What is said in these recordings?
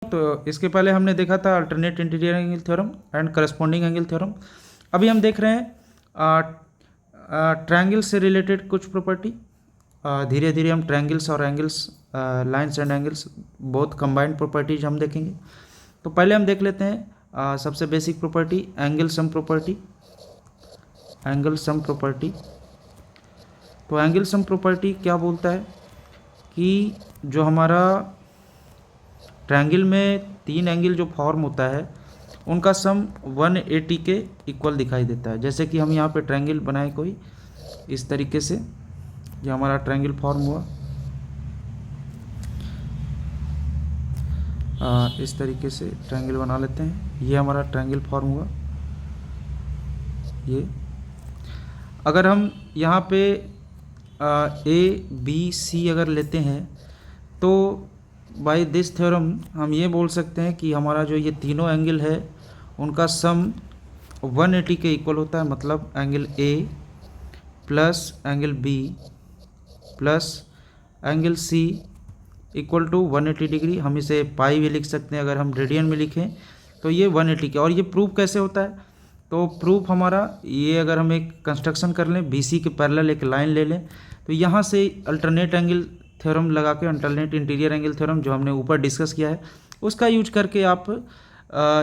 तो इसके पहले हमने देखा था alternate interior angle theorem and corresponding angle theorem. अभी हम देख रहे हैं ट्रायंगल से रिलेटेड कुछ प्रॉपर्टी। धीरे धीरे हम ट्रायंगल्स और एंगल्स, लाइंस एंड एंगल्स, बहुत कंबाइंड प्रॉपर्टीज हम देखेंगे। तो पहले हम देख लेते हैं सबसे basic property angle sum property. Angle sum property, तो एंगल सम प्रॉपर्टी क्या बोलता है कि जो हमारा ट्रायंगल में तीन एंगल जो फॉर्म होता है उनका सम 180 के इक्वल दिखाई देता है। जैसे कि हम यहाँ पे ट्रायंगल बनाए कोई इस तरीके से, जो हमारा ट्रायंगल फॉर्म हुआ इस तरीके से ट्रायंगल बना लेते हैं। ये हमारा ट्रायंगल फॉर्म हुआ। ये अगर हम यहाँ पे ए बी सी अगर लेते हैं तो बाय दिस थ्योरम हम ये बोल सकते हैं कि हमारा जो ये तीनों एंगल है उनका सम 180 के इक्वल होता है। मतलब angle A plus angle B plus angle C equal to 180 degree. हम इसे पाई भी लिख सकते हैं, अगर हम रेडियन में लिखें तो ये 180 के। और ये प्रूफ कैसे होता है? तो प्रूफ हमारा ये, अगर हम एक कंस्ट्रक्शन कर लें, BC के पैरेलल एक लाइन ले लें, तो यहाँ से अल्टरनेट एंगल थ्योरम लगा के, अल्टरनेट इंटीरियर एंगल थ्योरम जो हमने ऊपर डिस्कस किया है उसका यूज करके आप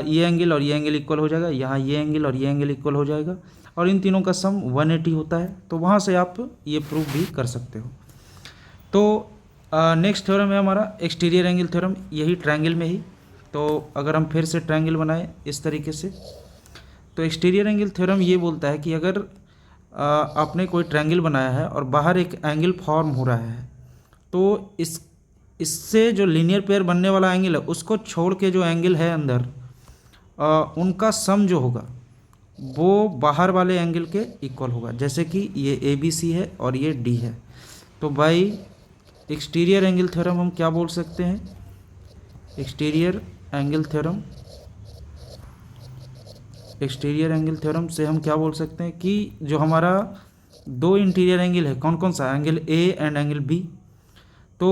ये एंगल और ये एंगल इक्वल हो जाएगा, यहाँ ये एंगल और ये एंगल इक्वल हो जाएगा, और इन तीनों का सम 180 होता है। तो वहाँ से आप ये प्रूफ भी कर सकते हो। तो नेक्स्ट थ्योरम है हमारा एक्सटीरियर एंगल थ्योरम, यही ट्रायंगल में ही। तो अगर हम फिर से ट्रायंगल बनाएं इस तरीके से, तो एक्सटीरियर एंगल थ्योरम ये बोलता है कि अगर आपने कोई ट्रायंगल बनाया है और बाहर एक एंगल फॉर्म हो रहा है, तो इससे जो लीनियर पेयर बनने वाला एंगल है उसको छोड़ के जो एंगल है अंदर, उनका सम जो होगा वो बाहर वाले एंगल के इक्वल होगा। जैसे कि ये ABC है और ये D है। तो बाई एक्सटीरियर एंगल थ्योरम हम क्या बोल सकते हैं? Exterior angle theorem, exterior angle theorem से हम क्या बोल सकते हैं कि जो हमारा दो इंटीरियर एंगल है, कौन कौन सा? Angle A and angle B। तो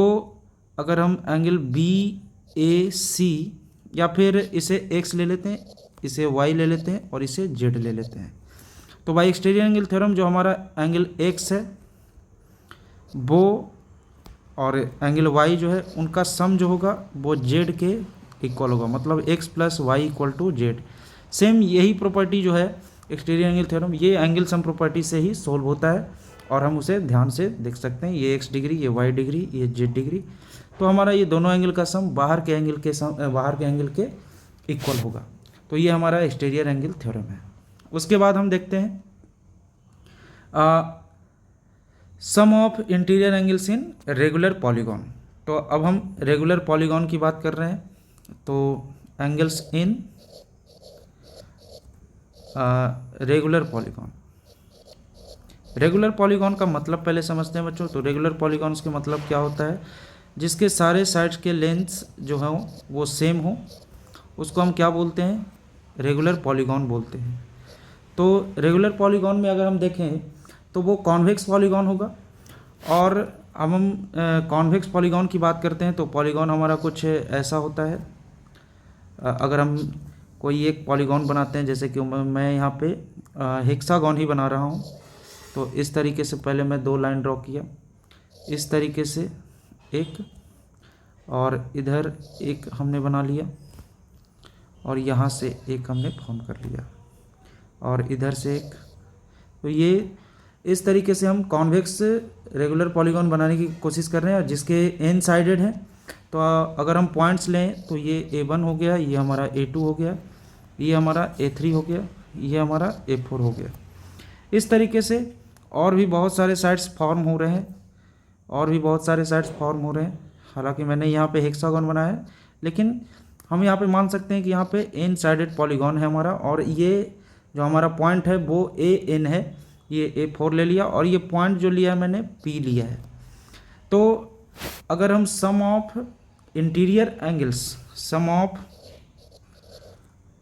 अगर हम एंगल BAC, या फिर इसे X ले लेते हैं, इसे Y ले लेते हैं और इसे Z ले लेते हैं, तो बाई एक्सटीरियर एंगल थ्योरम जो हमारा एंगल X है वो और एंगल Y जो है उनका सम जो होगा वो Z के इक्वल होगा। मतलब X plus Y equal to Z। Same यही प्रॉपर्टी जो है एक्सटीरियर एंगल थ्योरम, ये एंगल सम प्रॉपर्टी से ही सोल्व होता है, और हम उसे ध्यान से देख सकते हैं। ये X डिग्री, ये Y डिग्री, ये Z डिग्री। तो हमारा ये दोनों एंगल का सम बाहर के एंगल के इक्वल होगा। तो ये हमारा एक्सटीरियर एंगल थ्योरम है। उसके बाद हम देखते हैं sum of interior angles in regular polygon. तो अब हम रेगुलर पॉलीगॉन की बात कर रहे हैं। तो angles in regular polygon, regular polygon का मतलब पहले समझते हैं बच्चों। तो रेगुलर पॉलीगॉन्स के मतलब क्या होता है? जिसके सारे साइड्स के लेंथ्स जो हों वो सेम हो, उसको हम क्या बोलते हैं? रेगुलर पॉलीगॉन बोलते हैं। तो रेगुलर पॉलीगॉन में अगर हम देखें तो वो कॉन्वेक्स पॉलीगॉन होगा। और अब हम कॉन्वेक्स पॉलीगॉन की बात करते हैं तो पॉलीगॉन हमारा कुछ ऐसा होता है। अगर हम कोई एक पॉलीगॉन बनाते हैं, जैसे कि मैं यहाँ पे हेक्सागॉन ही बना रहा हूँ, तो इस तरीके से पहले मैं दो लाइन ड्रॉ किया, इस तरीके से एक, और इधर एक हमने बना लिया, और यहाँ से एक हमने फॉर्म कर लिया, और इधर से एक। तो ये इस तरीके से हम कॉन्वेक्स रेगुलर पॉलीगॉन बनाने की कोशिश कर रहे हैं, जिसके एन साइडेड है। तो अगर हम पॉइंट्स लें तो ये A1 हो गया, ये हमारा A2 हो गया, ये हमारा A3 हो गया, ये हमारा A4 हो गया। इस तरीके से और भी बहुत सारे साइड्स फॉर्म हो रहे हैं, और भी बहुत सारे साइड्स फॉर्म हो रहे हैं। हालांकि मैंने यहाँ पे हेक्सागन बनाया है, लेकिन हम यहाँ पे मान सकते हैं कि यहाँ पे एन साइडेड पॉलीगॉन है हमारा, और ये जो हमारा पॉइंट है वो AN है, ये A4 ले लिया, और ये पॉइंट जो लिया है मैंने P लिया है। तो अगर हम sum of interior angles, sum of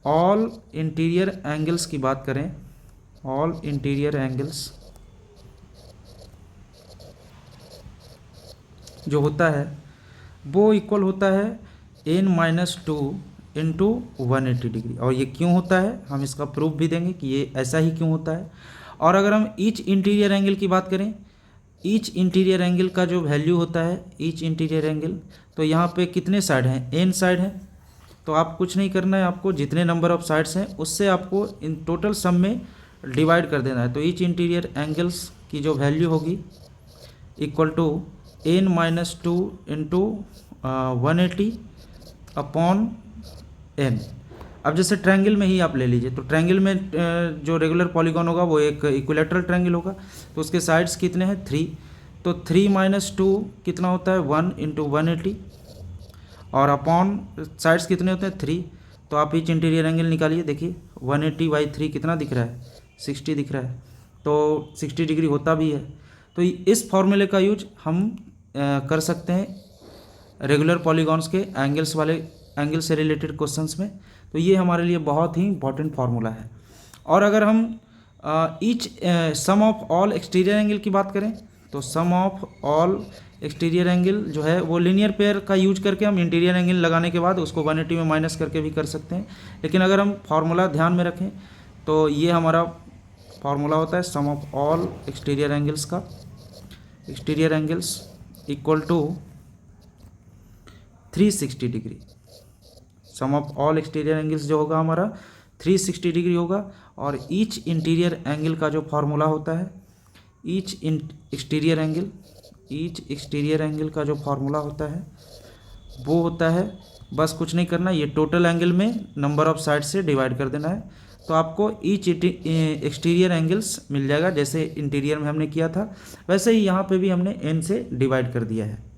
all interior angles की बात करें, ऑल इंटीरियर एंगल्स जो होता है वो इक्वल होता है n minus two into 180 degree. और ये क्यों होता है हम इसका प्रूफ भी देंगे कि ये ऐसा ही क्यों होता है। और अगर हम ईच इंटीरियर एंगल की बात करें, ईच इंटीरियर एंगल का जो वैल्यू होता है ईच इंटीरियर एंगल, तो यहाँ पे कितने साइड हैं, n साइड हैं। तो आप कुछ नहीं करना है, आपको जितने नंबर ऑफ साइड्स हैं उससे आपको इन टोटल सम में डिवाइड कर देना है। तो ईच इंटीरियर एंगल्स की जो वैल्यू होगी equal to n minus two into 180 upon n। अब जैसे ट्रायंगल में ही आप ले लीजिए, तो ट्रायंगल में जो रेगुलर पॉलीगॉन होगा वो एक इक्विलेटरल ट्रायंगल होगा, तो उसके साइड्स कितने हैं 3। तो 3 माइनस टू कितना होता है 1 इंटू 180 और अपॉन साइड्स कितने होते हैं 3। तो आप ईच इंटीरियर एंगल निकालिए, देखिए 180 बाई 3 कितना दिख रहा है 60 दिख रहा है, तो 60 डिग्री होता भी है। तो इस फॉर्मूले का यूज हम कर सकते हैं रेगुलर पॉलीगॉन्स के एंगल से रिलेटेड क्वेश्चंस में। तो ये हमारे लिए बहुत ही इंपॉर्टेंट फार्मूला है। और अगर हम each sum of all exterior angle की बात करें, तो sum of all exterior angle जो है वो लीनियर पेयर का यूज करके हम इंटीरियर एंगल लगाने के बाद उसको 180 में माइनस करके भी कर सकते हैं। लेकिन अगर हम फार्मूला ध्यान में रखें तो ये हमारा फार्मूला होता है sum of all exterior angles का, exterior angles equal to 360 degree. Sum of all exterior angles जो होगा हमारा 360 डिग्री होगा। और ईच इंटीरियर एंगल का जो फार्मूला होता है, ईच एक्सटीरियर एंगल का जो फार्मूला होता है वो होता है, बस कुछ नहीं करना, ये टोटल एंगल में नंबर ऑफ साइड से डिवाइड कर देना है। तो आपको ईच एक्सटीरियर एंगल्स मिल जाएगा, जैसे इंटीरियर में हमने किया था वैसे ही यहाँ पे भी हमने n से डिवाइड कर दिया है।